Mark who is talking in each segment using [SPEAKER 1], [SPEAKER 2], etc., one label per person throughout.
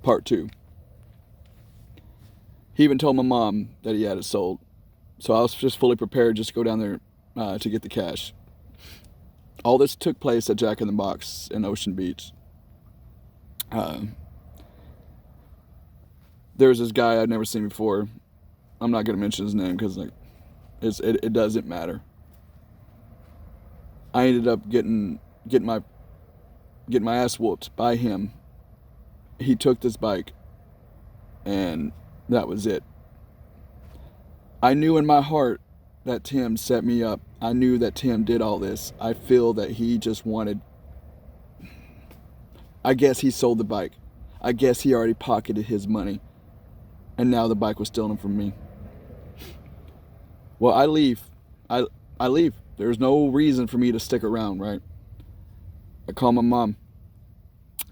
[SPEAKER 1] Part 2. He even told my mom that he had it sold. So I was just fully prepared just to go down there to get the cash. All this took place at Jack in the Box in Ocean Beach. There was this guy I'd never seen before. I'm not going to mention his name because it doesn't matter. I ended up getting my ass whooped by him. He took this bike, and that was it. I knew in my heart that Tim set me up. I knew that Tim did all this. I feel that he just wanted... I guess he sold the bike. I guess he already pocketed his money. And now the bike was stolen from me. Well, I leave. I leave. There's no reason for me to stick around, right? I call my mom.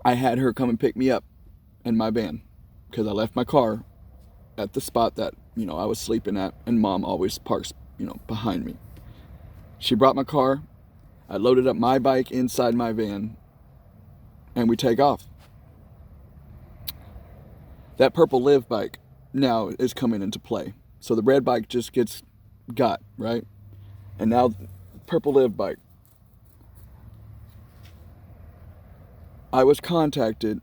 [SPEAKER 1] I had her come and pick me up in my van because I left my car at the spot that, I was sleeping at, and mom always parks, behind me. She brought my car. I loaded up my bike inside my van, and we take off. That purple Liv bike now is coming into play. So the red bike just got, right? And now purple Liv bike. I was contacted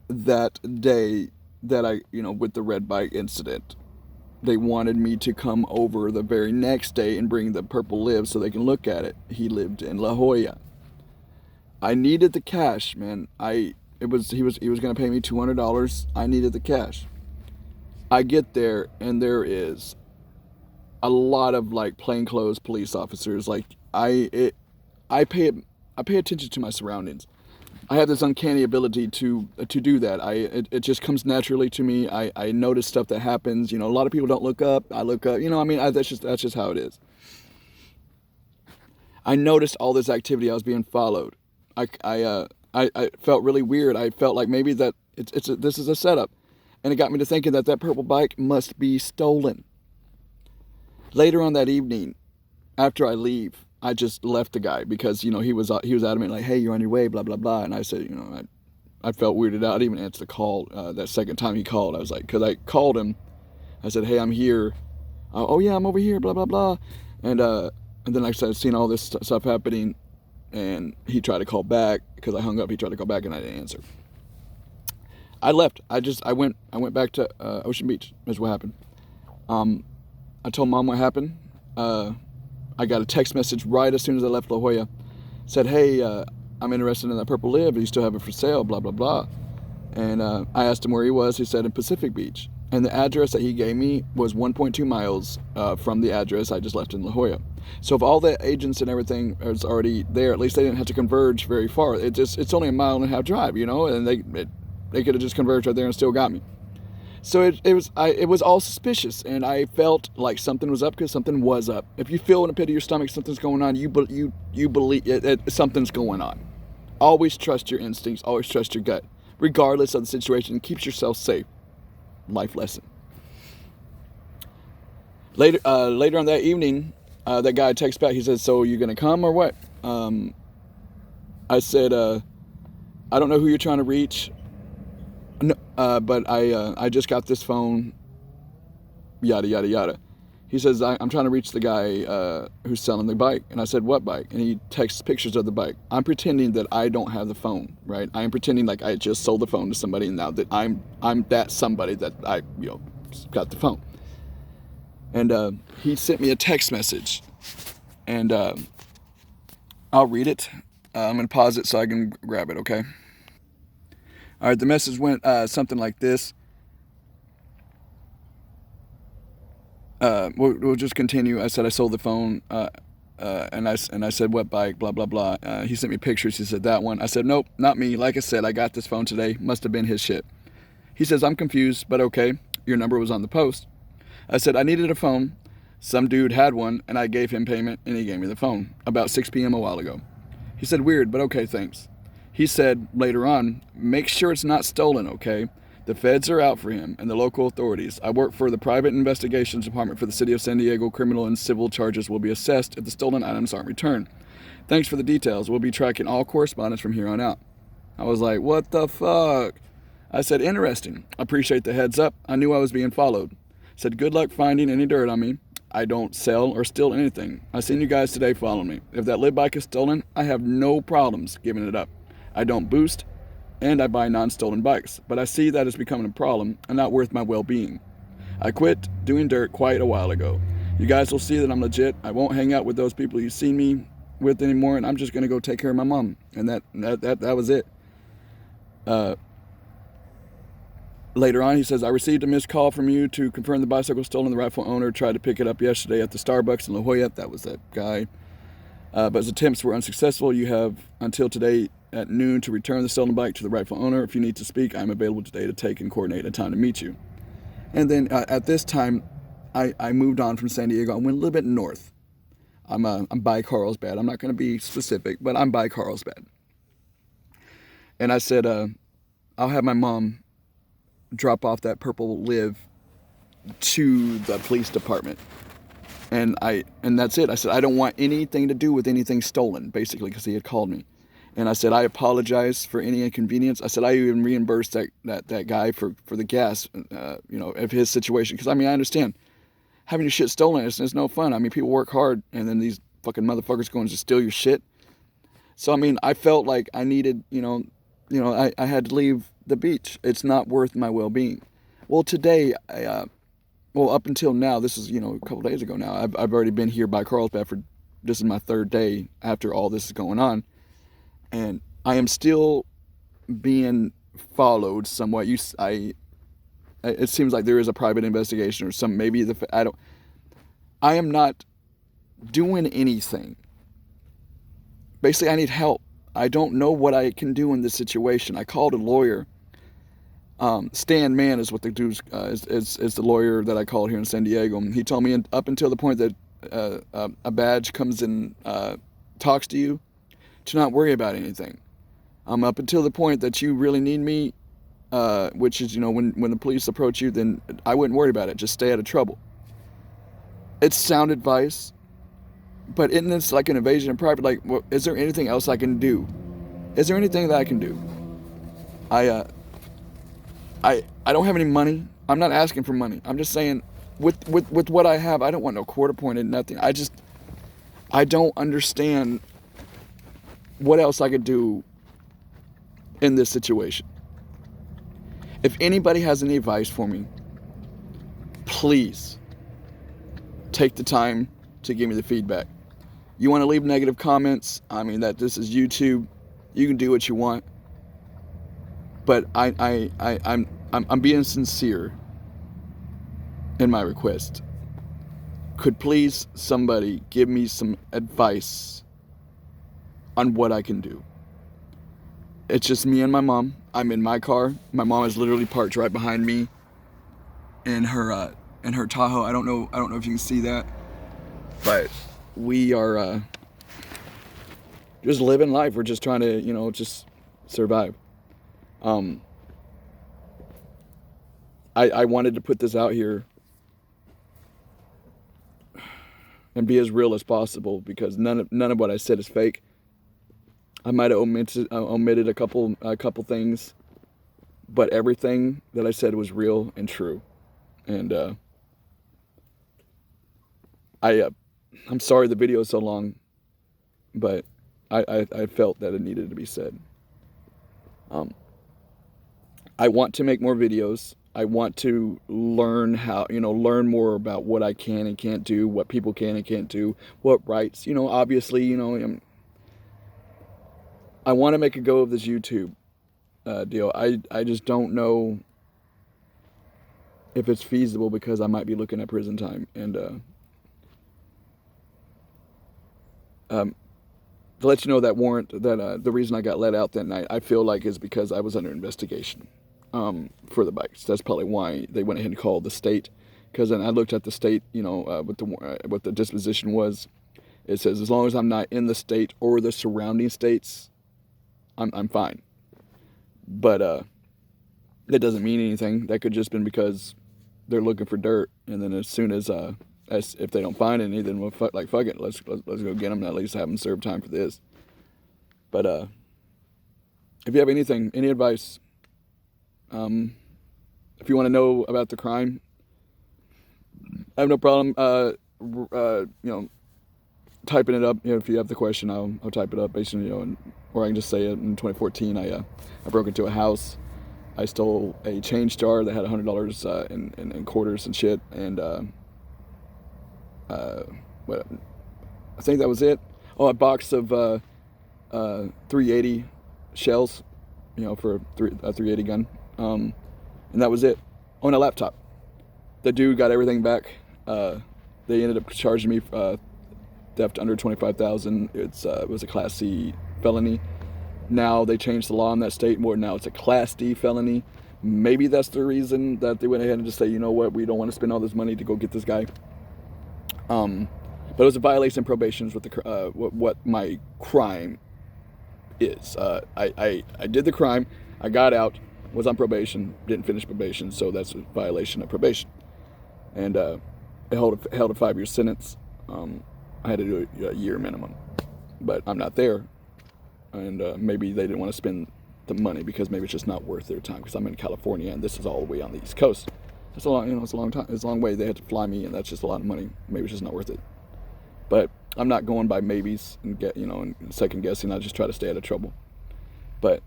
[SPEAKER 1] that day that with the red bike incident. They wanted me to come over the very next day and bring the purple Liv so they can look at it. He lived in La Jolla. I needed the cash, man. He was gonna pay me $200. I needed the cash. I get there and there is a lot of plainclothes police officers. I pay attention to my surroundings. I have this uncanny ability to do that. It just comes naturally to me. I notice stuff that happens. A lot of people don't look up. I look up. That's just how it is. I noticed all this activity. I was being followed. I felt really weird. I felt like maybe that this is a setup, and it got me to thinking that purple bike must be stolen. Later on that evening, after I leave, I just left the guy because, he was adamant, like, hey, you're on your way, blah, blah, blah. And I said, I felt weirded out. I didn't even answer the call that second time he called. I was like, because I called him. I said, hey, I'm here. Oh, yeah, I'm over here, blah, blah, blah. And then I started seeing all this stuff happening. And he tried to call back because I hung up. He tried to call back and I didn't answer. I left. I went back to Ocean Beach. That's what happened. I told mom what happened. I got a text message right as soon as I left La Jolla. Said, hey, I'm interested in that purple Liv. You still have it for sale, blah, blah, blah. And I asked him where he was. He said in Pacific Beach. And the address that he gave me was 1.2 miles from the address I just left in La Jolla. So if all the agents and everything is already there, at least they didn't have to converge very far. It's only a mile and a half drive, and they could have just converged right there and still got me. So it was all suspicious, and I felt like something was up because something was up. If you feel in the pit of your stomach something's going on, you believe something's going on. Always trust your instincts. Always trust your gut, regardless of the situation. Keeps yourself safe. Life lesson. Later on that evening, that guy texts back. He says, "So you gonna come or what?" I said, "I don't know who you're trying to reach." No, but I just got this phone, yada, yada, yada. He says, I'm trying to reach the guy who's selling the bike. And I said, what bike? And he texts pictures of the bike. I'm pretending that I don't have the phone, right? I'm pretending like I just sold the phone to somebody and now that I'm that somebody that I, got the phone. And he sent me a text message. And I'll read it. I'm going to pause it so I can grab it, okay? All right, the message went something like this. We'll just continue. I said I sold the phone, and I said what bike, blah blah blah. He sent me pictures. He said that one. I said nope, not me. Like I said, I got this phone today. Must have been his shit. He says I'm confused, but okay. Your number was on the post. I said I needed a phone. Some dude had one, and I gave him payment, and he gave me the phone about 6 p.m. a while ago. He said weird, but okay, thanks. He said later on, make sure it's not stolen, okay? The feds are out for him and the local authorities. I work for the Private Investigations Department for the City of San Diego. Criminal and civil charges will be assessed if the stolen items aren't returned. Thanks for the details. We'll be tracking all correspondence from here on out. I was like, what the fuck? I said, interesting. Appreciate the heads up. I knew I was being followed. Said, good luck finding any dirt on me. I don't sell or steal anything. I seen you guys today following me. If that live bike is stolen, I have no problems giving it up. I don't boost, and I buy non-stolen bikes. But I see that it's becoming a problem and not worth my well-being. I quit doing dirt quite a while ago. You guys will see that I'm legit. I won't hang out with those people you've seen me with anymore, and I'm just gonna go take care of my mom. And that was it. Later on, he says, I received a missed call from you to confirm the bicycle stolen. The rightful owner tried to pick it up yesterday at the Starbucks in La Jolla. That was that guy. But his attempts were unsuccessful. You have until today at noon to return the stolen bike to the rightful owner. If you need to speak, I'm available today to take and coordinate a time to meet you. And then at this time, I moved on from San Diego. I went a little bit north. I'm by Carlsbad. I'm not going to be specific, but I'm by Carlsbad. And I said, I'll have my mom drop off that purple live to the police department. And that's it. I said, I don't want anything to do with anything stolen, basically, because he had called me. And I said, I apologize for any inconvenience. I said, I even reimbursed that guy for the gas, of his situation. Because, I mean, I understand. Having your shit stolen is no fun. I mean, people work hard, and then these fucking motherfuckers go and just steal your shit. So, I mean, I felt like I needed, I had to leave the beach. It's not worth my well-being. Well, today, up until now, this is, a couple days ago now, I've already been here by Carlsbad for, this is my third day after all this is going on. And I am still being followed somewhat. It seems like there is a private investigation or some, maybe I am not doing anything. Basically, I need help. I don't know what I can do in this situation. I called a lawyer. Stan Mann is what the dude's is the lawyer that I called here in San Diego. He told me up until the point that a badge comes and talks to you, to not worry about anything. Up until the point that you really need me, which is when the police approach you, then I wouldn't worry about it. Just stay out of trouble. It's sound advice, but isn't this like an invasion of privacy? Like, well, is there anything else I can do? Is there anything that I can do? I don't have any money. I'm not asking for money. I'm just saying, with what I have, I don't want no court appointed, nothing. I don't understand what else I could do in this situation. If anybody has any advice for me, please take the time to give me the feedback. You want to leave negative comments? I mean, that this is YouTube. You can do what you want. But I'm being sincere in my request. Could please somebody give me some advice on what I can do? It's just me and my mom. I'm in my car. My mom is literally parked right behind me in her Tahoe. I don't know if you can see that, but we are just living life. We're just trying to just survive. I wanted to put this out here and be as real as possible, because none of what I said is fake. I might have omitted a couple things, but everything that I said was real and true. And I'm sorry the video is so long, but I felt that it needed to be said. I want to make more videos. I want to learn learn more about what I can and can't do, what people can and can't do, what rights. Obviously, I want to make a go of this YouTube deal. I just don't know if it's feasible, because I might be looking at prison time. And to let you know, that warrant, that the reason I got let out that night, I feel like is because I was under investigation for the bikes. That's probably why they went ahead and called the state. Because then I looked at the state, what the disposition was. It says as long as I'm not in the state or the surrounding states, I'm fine. But it doesn't mean anything. That could just been because they're looking for dirt, and then as soon as if they don't find any, then fuck it, let's go get them and at least have them serve time for this. But if you have any advice, If you want to know about the crime, I have no problem, typing it up. If you have the question, I'll type it up, basically, or I can just say it. In 2014, I broke into a house. I stole a change jar that had $100 in quarters and shit, and what, I think that was it. Oh, a box of 380 shells, for a 380 gun, and that was it. On a laptop. The dude got everything back. They ended up charging me theft under $25,000. It was a Class C felony. Now they changed the law in that state more. Now it's a Class D felony. Maybe that's the reason that they went ahead and just say, you know what, we don't want to spend all this money to go get this guy. But it was a violation of probation with what my crime is. I did the crime. I got out. Was on probation. Didn't finish probation, so that's a violation of probation. And it held a 5-year sentence. I had to do a year minimum, but I'm not there. And maybe they didn't want to spend the money because maybe it's just not worth their time, because I'm in California and this is all the way on the East Coast. It's a long, it's a long time. It's a long way. They had to fly me, and that's just a lot of money. Maybe it's just not worth it. But I'm not going by maybes and and second guessing. I just try to stay out of trouble. But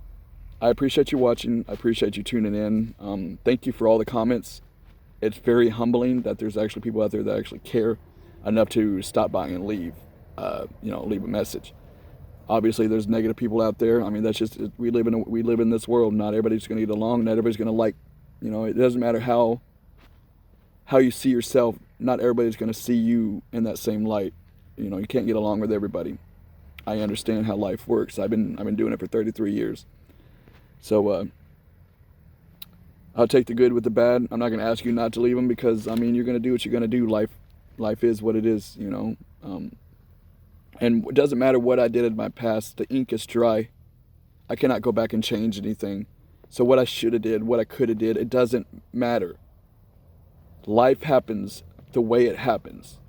[SPEAKER 1] I appreciate you watching. I appreciate you tuning in. Thank you for all the comments. It's very humbling that there's actually people out there that actually care enough to stop by and leave a message. Obviously, there's negative people out there. I mean, that's just, we live in this world. Not everybody's going to get along. Not everybody's going to like. It doesn't matter how you see yourself. Not everybody's going to see you in that same light. You can't get along with everybody. I understand how life works. I've been doing it for 33 years. So I'll take the good with the bad. I'm not going to ask you not to leave them, because you're going to do what you're going to do. Life is what it is, and it doesn't matter what I did in my past. The ink is dry. I cannot go back and change anything. So what I should have did, what I could have did, it doesn't matter. Life happens the way it happens.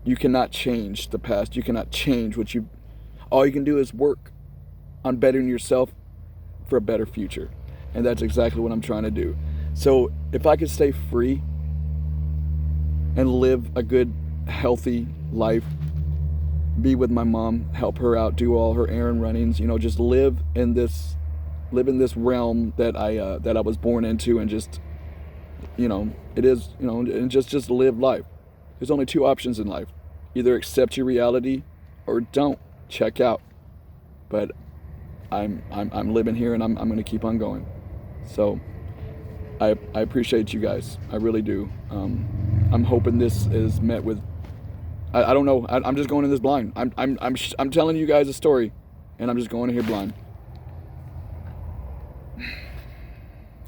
[SPEAKER 1] You cannot change the past. You cannot change all you can do is work on bettering yourself for a better future. And that's exactly what I'm trying to do. So if I could stay free and live a good, healthy life, be with my mom, help her out, do all her errand runnings, just live in this realm that I was born into, and just, it is, and just live life. There's only 2 options in life. Either accept your reality or don't. Check out. But I'm living here, and I'm going to keep on going. So I appreciate you guys. I really do. I'm hoping this is met with, I don't know. I'm just going in this blind. I'm telling you guys a story, and I'm just going in here blind.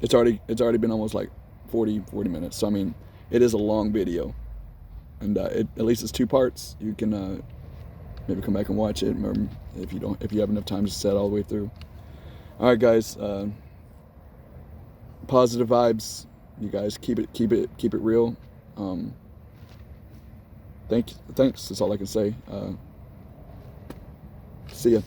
[SPEAKER 1] It's already been almost like 40 minutes. So it is a long video, and at least it's 2 parts. You can maybe come back and watch it, or if you have enough time to sit all the way through. All right, guys. Positive vibes. You guys keep it real. Thanks. That's all I can say. See ya.